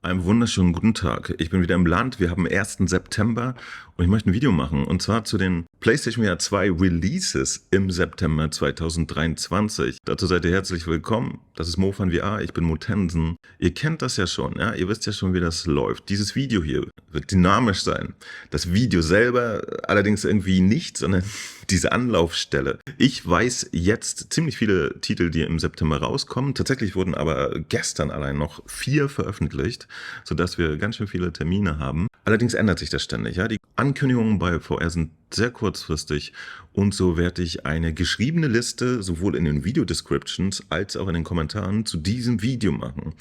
Einen wunderschönen guten Tag. Ich bin wieder im Land. Wir haben 1. September und ich möchte ein Video machen. Und zwar zu den PlayStation VR 2 Releases im September 2023. Dazu seid ihr herzlich willkommen. Das ist Mo von VR. Ich bin Mo Tensen. Ihr kennt das ja schon. Ja? Ihr wisst ja schon, wie das läuft. Dieses Video hier wird dynamisch sein. Das Video selber allerdings irgendwie nicht, sondern diese Anlaufstelle. Ich weiß jetzt ziemlich viele Titel, die im September rauskommen. Tatsächlich wurden aber gestern allein noch 4 veröffentlicht, sodass wir ganz schön viele Termine haben. Allerdings ändert sich das ständig. Ja? Die Ankündigungen bei VR sind sehr kurzfristig und so werde ich eine geschriebene Liste sowohl in den Video-Descriptions als auch in den Kommentaren zu diesem Video machen.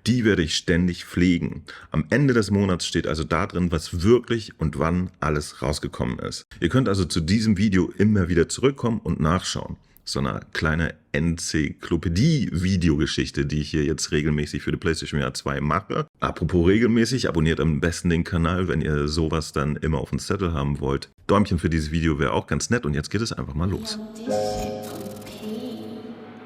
Die werde ich ständig pflegen. Am Ende des Monats steht also da drin, was wirklich und wann alles rausgekommen ist. Ihr könnt also zu diesem Video immer wieder zurückkommen und nachschauen. So eine kleine Enzyklopädie-Videogeschichte, die ich hier jetzt regelmäßig für die PlayStation VR 2 mache. Apropos regelmäßig, abonniert am besten den Kanal, wenn ihr sowas dann immer auf dem Zettel haben wollt. Däumchen für dieses Video wäre auch ganz nett und jetzt geht es einfach mal los.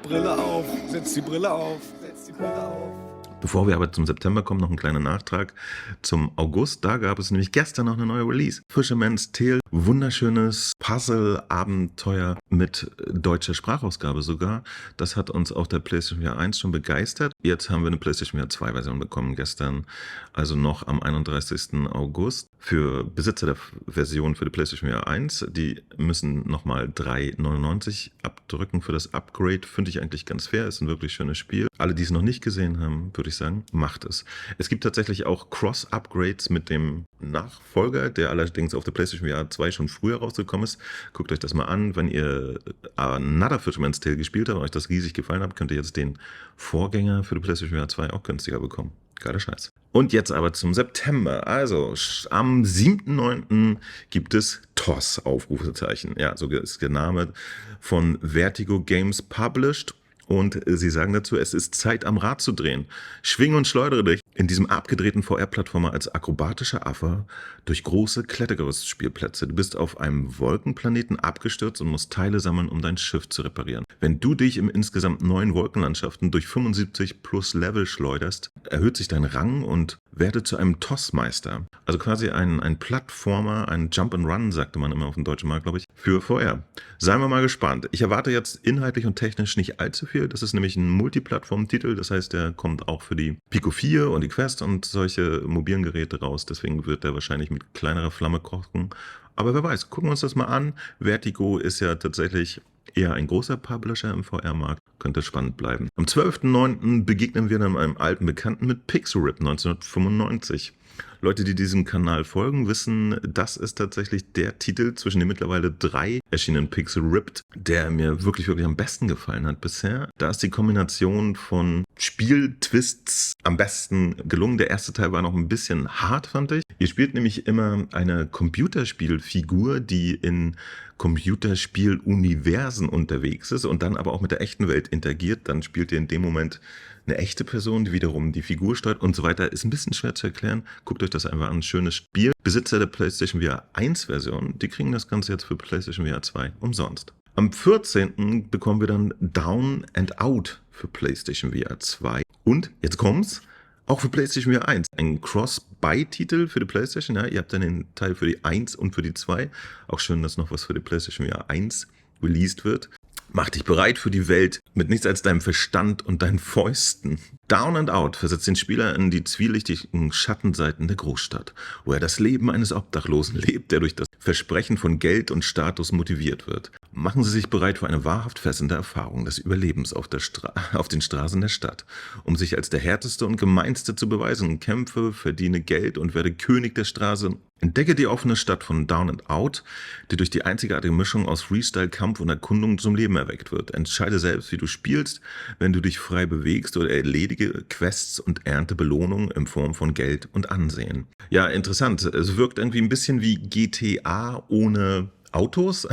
Brille auf, setz die Brille auf, setz die Brille auf. Bevor wir aber zum September kommen, noch ein kleiner Nachtrag zum August. Da gab es nämlich gestern noch eine neue Release. Fisherman's Tale, wunderschönes Puzzle-Abenteuer mit deutscher Sprachausgabe sogar. Das hat uns auf der PlayStation VR 1 schon begeistert. Jetzt haben wir eine PlayStation VR 2 Version bekommen gestern, also noch am 31. August. Für Besitzer der Version für die PlayStation VR 1, die müssen nochmal 3,99 abdrücken für das Upgrade. Finde ich eigentlich ganz fair, ist ein wirklich schönes Spiel. Alle, die es noch nicht gesehen haben, würde ich sagen, macht es. Es gibt tatsächlich auch Cross-Upgrades mit dem Nachfolger, der allerdings auf der PlayStation VR 2 schon früher rausgekommen ist. Guckt euch das mal an. Wenn ihr Another Fisherman's Tale gespielt habt und euch das riesig gefallen hat, könnt ihr jetzt den Vorgänger für die PlayStation VR 2 auch günstiger bekommen. Geiler Scheiß. Und jetzt aber zum September. Also am 7.9. gibt es TOS, Aufrufezeichen. Ja, so ist der Name von Vertigo Games published. Und sie sagen dazu, es ist Zeit am Rad zu drehen. Schwing und schleudere dich in diesem abgedrehten VR-Plattformer als akrobatischer Affe durch große Klettergerüstspielplätze. Du bist auf einem Wolkenplaneten abgestürzt und musst Teile sammeln, um dein Schiff zu reparieren. Wenn du dich im insgesamt 9 Wolkenlandschaften durch 75 plus Level schleuderst, erhöht sich dein Rang und werde zu einem TOS-Meister. Also quasi ein Plattformer, ein Jump-and-Run, sagte man immer auf dem deutschen Markt, glaube ich, für VR. Seien wir mal gespannt. Ich erwarte jetzt inhaltlich und technisch nicht allzu viel. Das ist nämlich ein Multiplattform-Titel, das heißt, der kommt auch für die Pico 4 und die Quest und solche mobilen Geräte raus. Deswegen wird der wahrscheinlich mit kleinerer Flamme kochen. Aber wer weiß, gucken wir uns das mal an. Vertigo ist ja tatsächlich eher ein großer Publisher im VR-Markt. Könnte spannend bleiben. Am 12.09. begegnen wir dann einem alten Bekannten mit Pixel-Rip 1995. Leute, die diesem Kanal folgen, wissen, das ist tatsächlich der Titel zwischen den mittlerweile 3 erschienenen Pixel Ripped, der mir wirklich am besten gefallen hat bisher. Da ist die Kombination von Spieltwists am besten gelungen. Der erste Teil war noch ein bisschen hart, fand ich. Ihr spielt nämlich immer eine Computerspielfigur, die in Computerspieluniversen unterwegs ist und dann aber auch mit der echten Welt interagiert. Dann spielt ihr in dem Moment eine echte Person, die wiederum die Figur steuert und so weiter. Ist ein bisschen schwer zu erklären. Guckt euch das einfach an. Schönes Spiel. Besitzer der PlayStation VR 1 Version, die kriegen das Ganze jetzt für PlayStation VR 2 umsonst. Am 14. bekommen wir dann Down and Out für PlayStation VR 2. Und, jetzt kommt's, auch für PlayStation VR 1. Ein Cross-Buy-Titel für die PlayStation. Ja, ihr habt dann den Teil für die 1 und für die 2. Auch schön, dass noch was für die PlayStation VR 1 released wird. Mach dich bereit für die Welt mit nichts als deinem Verstand und deinen Fäusten. Down and Out versetzt den Spieler in die zwielichtigen Schattenseiten der Großstadt, wo er das Leben eines Obdachlosen lebt, der durch das Versprechen von Geld und Status motiviert wird. Machen Sie sich bereit für eine wahrhaft fesselnde Erfahrung des Überlebens auf den Straßen der Stadt, um sich als der härteste und gemeinste zu beweisen. Kämpfe, verdiene Geld und werde König der Straße. Entdecke die offene Stadt von Down and Out, die durch die einzigartige Mischung aus Freestyle, Kampf und Erkundung zum Leben erweckt wird. Entscheide selbst, wie du spielst, wenn du dich frei bewegst oder erledige Quests und ernte Belohnungen in Form von Geld und Ansehen. Ja, interessant. Es wirkt irgendwie ein bisschen wie GTA ohne Autos.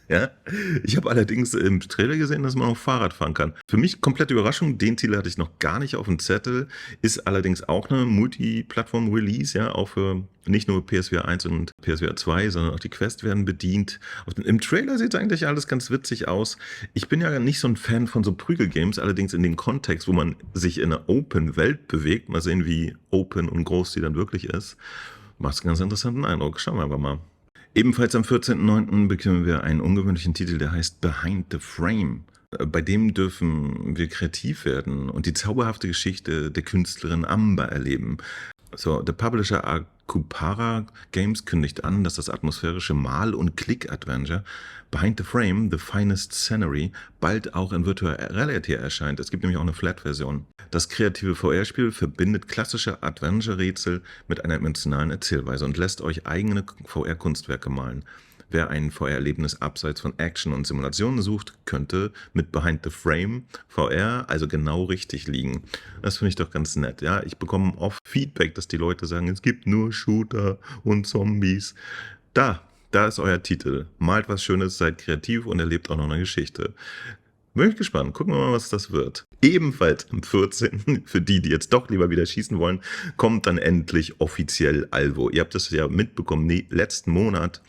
Ja, ich habe allerdings im Trailer gesehen, dass man auch Fahrrad fahren kann. Für mich komplette Überraschung, den Titel hatte ich noch gar nicht auf dem Zettel, ist allerdings auch eine Multiplattform-Release, ja, auch für nicht nur PSVR 1 und PSVR 2, sondern auch die Quest werden bedient. Im Trailer sieht eigentlich alles ganz witzig aus. Ich bin ja nicht so ein Fan von so Prügelgames, allerdings in dem Kontext, wo man sich in einer Open-Welt bewegt, mal sehen, wie open und groß die dann wirklich ist, macht einen ganz interessanten Eindruck. Schauen wir einfach mal. Ebenfalls am 14.09. bekommen wir einen ungewöhnlichen Titel, der heißt Behind the Frame. Bei dem dürfen wir kreativ werden und die zauberhafte Geschichte der Künstlerin Amber erleben. So, der Publisher Akupara Games kündigt an, dass das atmosphärische Mal- und Click-Adventure Behind the Frame, The Finest Scenery, bald auch in Virtual Reality erscheint. Es gibt nämlich auch eine Flat-Version. Das kreative VR-Spiel verbindet klassische Adventure-Rätsel mit einer emotionalen Erzählweise und lässt euch eigene VR-Kunstwerke malen. Wer ein VR-Erlebnis abseits von Action und Simulationen sucht, könnte mit Behind the Frame VR also genau richtig liegen. Das finde ich doch ganz nett. Ja, ich bekomme oft Feedback, dass die Leute sagen, es gibt nur Shooter und Zombies. Da ist euer Titel. Malt was Schönes, seid kreativ und erlebt auch noch eine Geschichte. Bin ich gespannt. Gucken wir mal, was das wird. Ebenfalls am 14., für die jetzt doch lieber wieder schießen wollen, kommt dann endlich offiziell Alvo. Ihr habt das ja mitbekommen, letzten Monat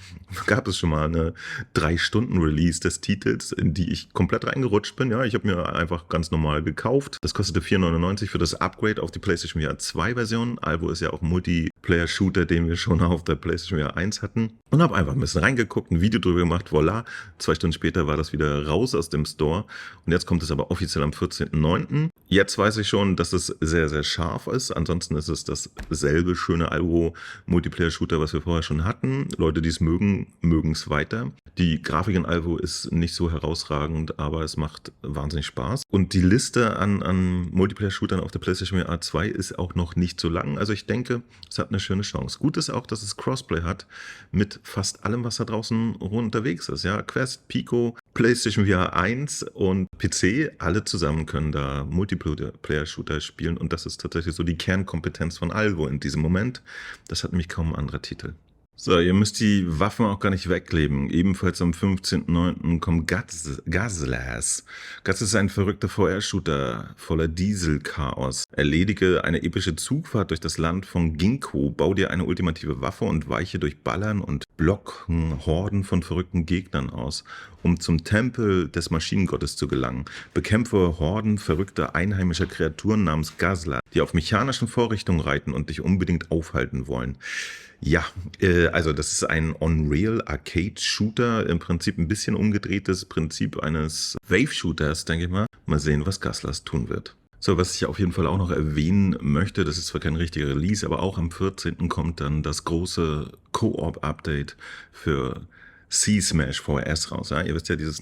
gab es schon mal eine 3-Stunden-Release des Titels, in die ich komplett reingerutscht bin. Ja, ich habe mir einfach ganz normal gekauft. Das kostete 4,99 für das Upgrade auf die PlayStation VR 2 Version. Alvo ist ja auch ein Multiplayer-Shooter, den wir schon auf der PlayStation VR 1 hatten. Und habe einfach ein bisschen reingeguckt, ein Video drüber gemacht, voilà. 2 Stunden später war das wieder raus aus dem Store. Und jetzt kommt es aber offiziell am 14.09. Jetzt weiß ich schon, dass es sehr, sehr scharf ist. Ansonsten ist es dasselbe schöne Alvo-Multiplayer-Shooter, was wir vorher schon hatten. Leute, die es mögen, mögen es weiter. Die Grafik in Alvo ist nicht so herausragend, aber es macht wahnsinnig Spaß. Und die Liste an Multiplayer-Shootern auf der PlayStation VR 2 ist auch noch nicht so lang. Also ich denke, es hat eine schöne Chance. Gut ist auch, dass es Crossplay hat mit fast allem, was da draußen unterwegs ist. Ja, Quest, Pico, PlayStation VR 1 und PC, alle zusammen können da Multiplayer-Shooter spielen und das ist tatsächlich so die Kernkompetenz von Alvo in diesem Moment. Das hat nämlich kaum ein anderer Titel. So, ihr müsst die Waffen auch gar nicht wegleben. Ebenfalls am 15.09. kommt Gazlas. Gaz ist ein verrückter VR-Shooter voller Dieselchaos. Erledige eine epische Zugfahrt durch das Land von Ginkgo, bau dir eine ultimative Waffe und weiche durch Ballern und Blocken Horden von verrückten Gegnern aus, um zum Tempel des Maschinengottes zu gelangen. Bekämpfe Horden verrückter einheimischer Kreaturen namens Gazla, die auf mechanischen Vorrichtungen reiten und dich unbedingt aufhalten wollen. Ja, also das ist ein Unreal Arcade Shooter, im Prinzip ein bisschen umgedrehtes Prinzip eines Wave-Shooters, denke ich mal. Mal sehen, was Gazlas tun wird. So, was ich auf jeden Fall auch noch erwähnen möchte, das ist zwar kein richtiger Release, aber auch am 14. kommt dann das große Co-op-Update für C-Smash VRS raus. Ja? Ihr wisst ja, dieses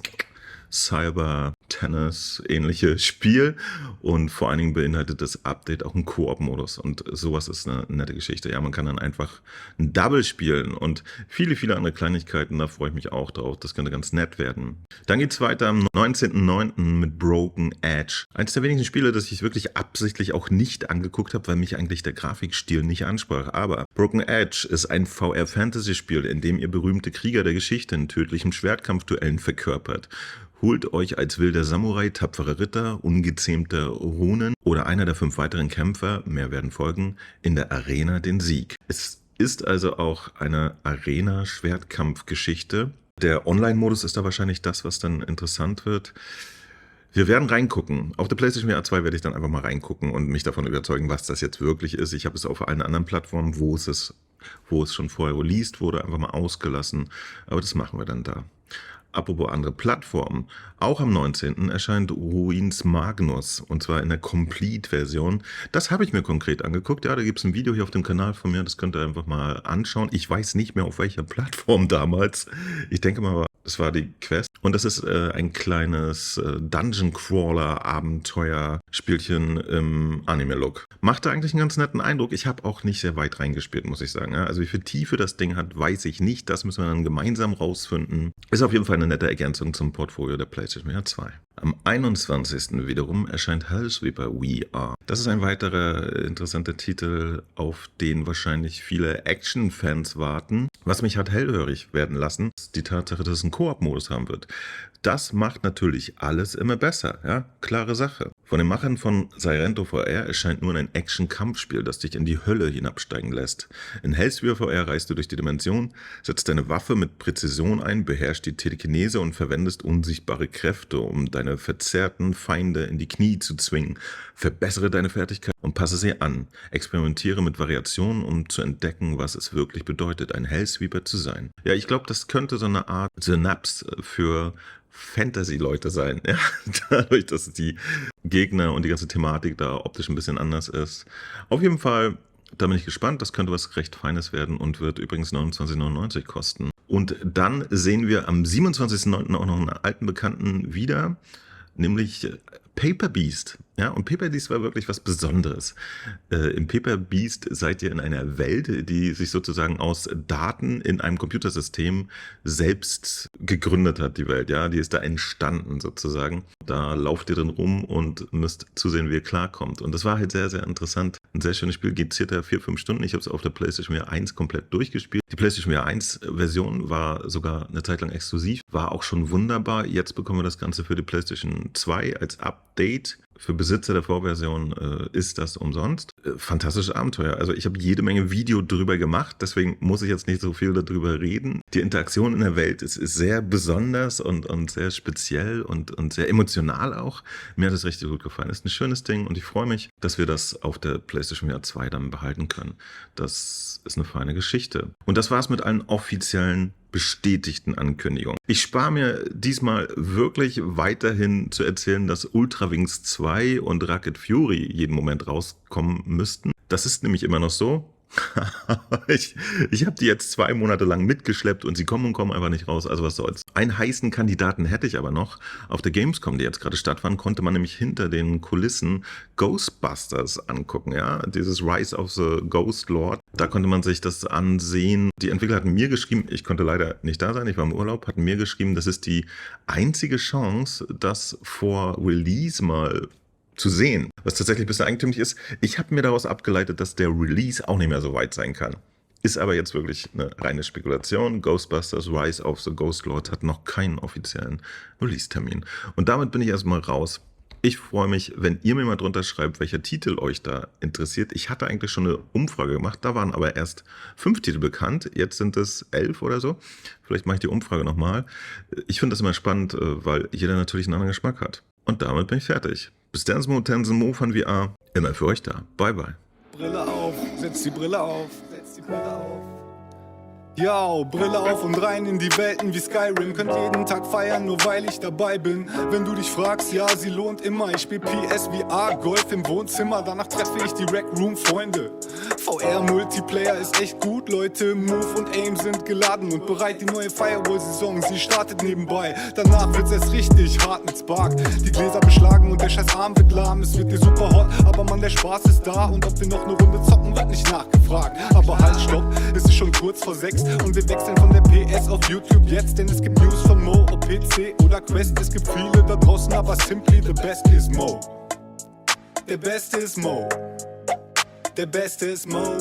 Cyber-Tennis-ähnliche Spiel und vor allen Dingen beinhaltet das Update auch einen Koop-Modus und sowas ist eine nette Geschichte. Ja, man kann dann einfach ein Double spielen und viele, viele andere Kleinigkeiten, da freue ich mich auch drauf. Das könnte ganz nett werden. Dann geht's weiter am 19.09. mit Broken Edge. Eines der wenigen Spiele, das ich wirklich absichtlich auch nicht angeguckt habe, weil mich eigentlich der Grafikstil nicht ansprach. Aber Broken Edge ist ein VR-Fantasy-Spiel, in dem ihr berühmte Krieger der Geschichte in tödlichen Schwertkampfduellen verkörpert. Holt euch als wilder Samurai, tapfere Ritter, ungezähmte Runen oder einer der 5 weiteren Kämpfer, mehr werden folgen, in der Arena den Sieg. Es ist also auch eine Arena-Schwertkampfgeschichte. Der Online-Modus ist da wahrscheinlich das, was dann interessant wird. Wir werden reingucken. Auf der PlayStation VR 2 werde ich dann einfach mal reingucken und mich davon überzeugen, was das jetzt wirklich ist. Ich habe es auf allen anderen Plattformen, wo es schon vorher released wurde, einfach mal ausgelassen. Aber das machen wir dann da. Apropos andere Plattformen, auch am 19. erscheint Ruins Magnus und zwar in der Complete-Version. Das habe ich mir konkret angeguckt. Ja, da gibt es ein Video hier auf dem Kanal von mir, das könnt ihr einfach mal anschauen. Ich weiß nicht mehr auf welcher Plattform damals. Ich denke mal, das war die Quest. Und das ist ein kleines Dungeon-Crawler-Abenteuer-Spielchen im Anime-Look. Machte eigentlich einen ganz netten Eindruck. Ich habe auch nicht sehr weit reingespielt, muss ich sagen. Ja, also wie viel Tiefe das Ding hat, weiß ich nicht. Das müssen wir dann gemeinsam rausfinden. Ist auf jeden Fall eine nette Ergänzung zum Portfolio der PlayStation VR 2. Am 21. wiederum erscheint Hellsweeper VR. Das ist ein weiterer interessanter Titel, auf den wahrscheinlich viele Action-Fans warten. Was mich hat hellhörig werden lassen, ist die Tatsache, dass es einen Koop-Modus haben wird. Das macht natürlich alles immer besser, ja, klare Sache. Von den Machern von Sirento VR erscheint nun ein Action-Kampfspiel, das dich in die Hölle hinabsteigen lässt. In Hellsweeper VR reist du durch die Dimension, setzt deine Waffe mit Präzision ein, beherrschst die Telekinese und verwendest unsichtbare Kräfte, um deine verzerrten Feinde in die Knie zu zwingen. Verbessere deine Fertigkeit und passe sie an. Experimentiere mit Variationen, um zu entdecken, was es wirklich bedeutet, ein Hellsweeper zu sein. Ja, ich glaube, das könnte so eine Art Synapse für Fantasy-Leute sein, ja? Dadurch, dass die Gegner und die ganze Thematik da optisch ein bisschen anders ist. Auf jeden Fall, da bin ich gespannt, das könnte was recht Feines werden und wird übrigens 29,99 kosten. Und dann sehen wir am 27.09. auch noch einen alten Bekannten wieder, nämlich Paper Beast. Ja, und Paper Beast war wirklich was Besonderes. Im Paper Beast seid ihr in einer Welt, die sich sozusagen aus Daten in einem Computersystem selbst gegründet hat, die Welt. Ja, die ist da entstanden sozusagen. Da lauft ihr drin rum und müsst zusehen, wie ihr klarkommt. Und das war halt sehr, sehr interessant. Ein sehr schönes Spiel, geht circa 4-5 Stunden. Ich habe es auf der PlayStation VR 1 komplett durchgespielt. Die PlayStation VR 1 Version war sogar eine Zeit lang exklusiv, war auch schon wunderbar. Jetzt bekommen wir das Ganze für die PlayStation 2 als Update. Für Besitzer der Vorversion ist das umsonst. Fantastisches Abenteuer. Also ich habe jede Menge Video drüber gemacht, deswegen muss ich jetzt nicht so viel darüber reden. Die Interaktion in der Welt ist sehr besonders und sehr speziell und sehr emotional auch. Mir hat es richtig gut gefallen. Ist ein schönes Ding und ich freue mich, dass wir das auf der PlayStation VR 2 dann behalten können. Das ist eine feine Geschichte. Und das war's mit allen offiziellen bestätigten Ankündigungen. Ich spare mir diesmal wirklich weiterhin zu erzählen, dass Ultra Wings 2 und Rocket Fury jeden Moment rauskommen müssten. Das ist nämlich immer noch so. Ich habe die jetzt 2 Monate lang mitgeschleppt und sie kommen einfach nicht raus, also was soll's. Einen heißen Kandidaten hätte ich aber noch. Auf der Gamescom, die jetzt gerade stattfand, konnte man nämlich hinter den Kulissen Ghostbusters angucken, ja, dieses Rise of the Ghost Lord. Da konnte man sich das ansehen. Die Entwickler hatten mir geschrieben, ich konnte leider nicht da sein, ich war im Urlaub, hatten mir geschrieben, das ist die einzige Chance, das vor Release mal zu sehen, was tatsächlich ein bisschen eigentümlich ist. Ich habe mir daraus abgeleitet, dass der Release auch nicht mehr so weit sein kann. Ist aber jetzt wirklich eine reine Spekulation. Ghostbusters Rise of the Ghost Lord hat noch keinen offiziellen Release-Termin. Und damit bin ich erstmal raus. Ich freue mich, wenn ihr mir mal drunter schreibt, welcher Titel euch da interessiert. Ich hatte eigentlich schon eine Umfrage gemacht, da waren aber erst 5 Titel bekannt. Jetzt sind es 11 oder so. Vielleicht mache ich die Umfrage nochmal. Ich finde das immer spannend, weil jeder natürlich einen anderen Geschmack hat. Und damit bin ich fertig. Bis dann, Mo von VR. Immer für euch da. Bye, bye. Brille auf, setz die Brille auf, setz die Brille auf. Yo, Brille auf und rein in die Welten wie Skyrim. Könnt jeden Tag feiern, nur weil ich dabei bin. Wenn du dich fragst, ja, sie lohnt immer. Ich spiel PSVR, Golf im Wohnzimmer. Danach treffe ich die Rec Room Freunde. VR-Multiplayer ist echt gut, Leute. Move und Aim sind geladen und bereit. Die neue Firewall-Saison, sie startet nebenbei. Danach wird's erst richtig hart mit Spark. Die Gläser beschlagen und der scheiß Arm wird lahm. Es wird dir super hot, aber Mann, der Spaß ist da. Und ob wir noch eine Runde zocken, wird nicht nachgefragt. Aber halt, stopp, es ist schon kurz vor 6. Und wir wechseln von der PS auf YouTube jetzt, denn es gibt News von Mo, ob PC oder Quest. Es gibt viele da draußen, aber simply the best is Mo. Der Beste ist Mo. Der Beste ist Mo.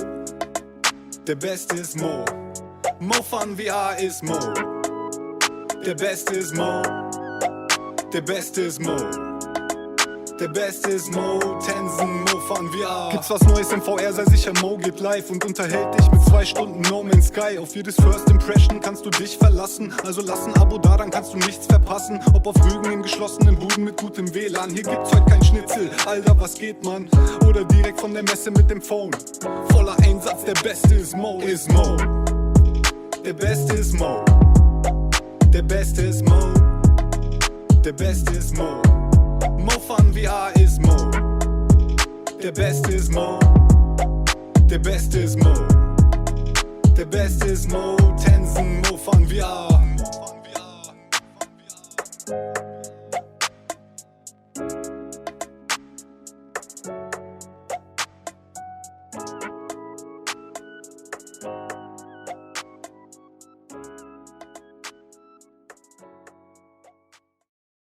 Der Beste ist Mo. Mo von VR ist Mo. Der Beste ist Mo. Der Beste ist Mo. Der Beste ist Mo, Tensen, Mo von VR. Gibt's was Neues im VR, sei sicher, Mo geht live und unterhält dich mit 2 Stunden No Man's Sky. Auf jedes First Impression kannst du dich verlassen, also lass ein Abo da, dann kannst du nichts verpassen. Ob auf Rügen in geschlossenen Buden mit gutem WLAN, hier gibt's heute kein Schnitzel, Alter, was geht man? Oder direkt von der Messe mit dem Phone. Voller Einsatz, der Beste ist Mo, ist Mo. Der Beste ist Mo. Der Beste ist Mo. Der Beste ist Mo. Mo von VR ist Mo. Der Beste ist Mo. Der Beste ist Mo. Der Beste ist Mo. Tensen, Mo von VR.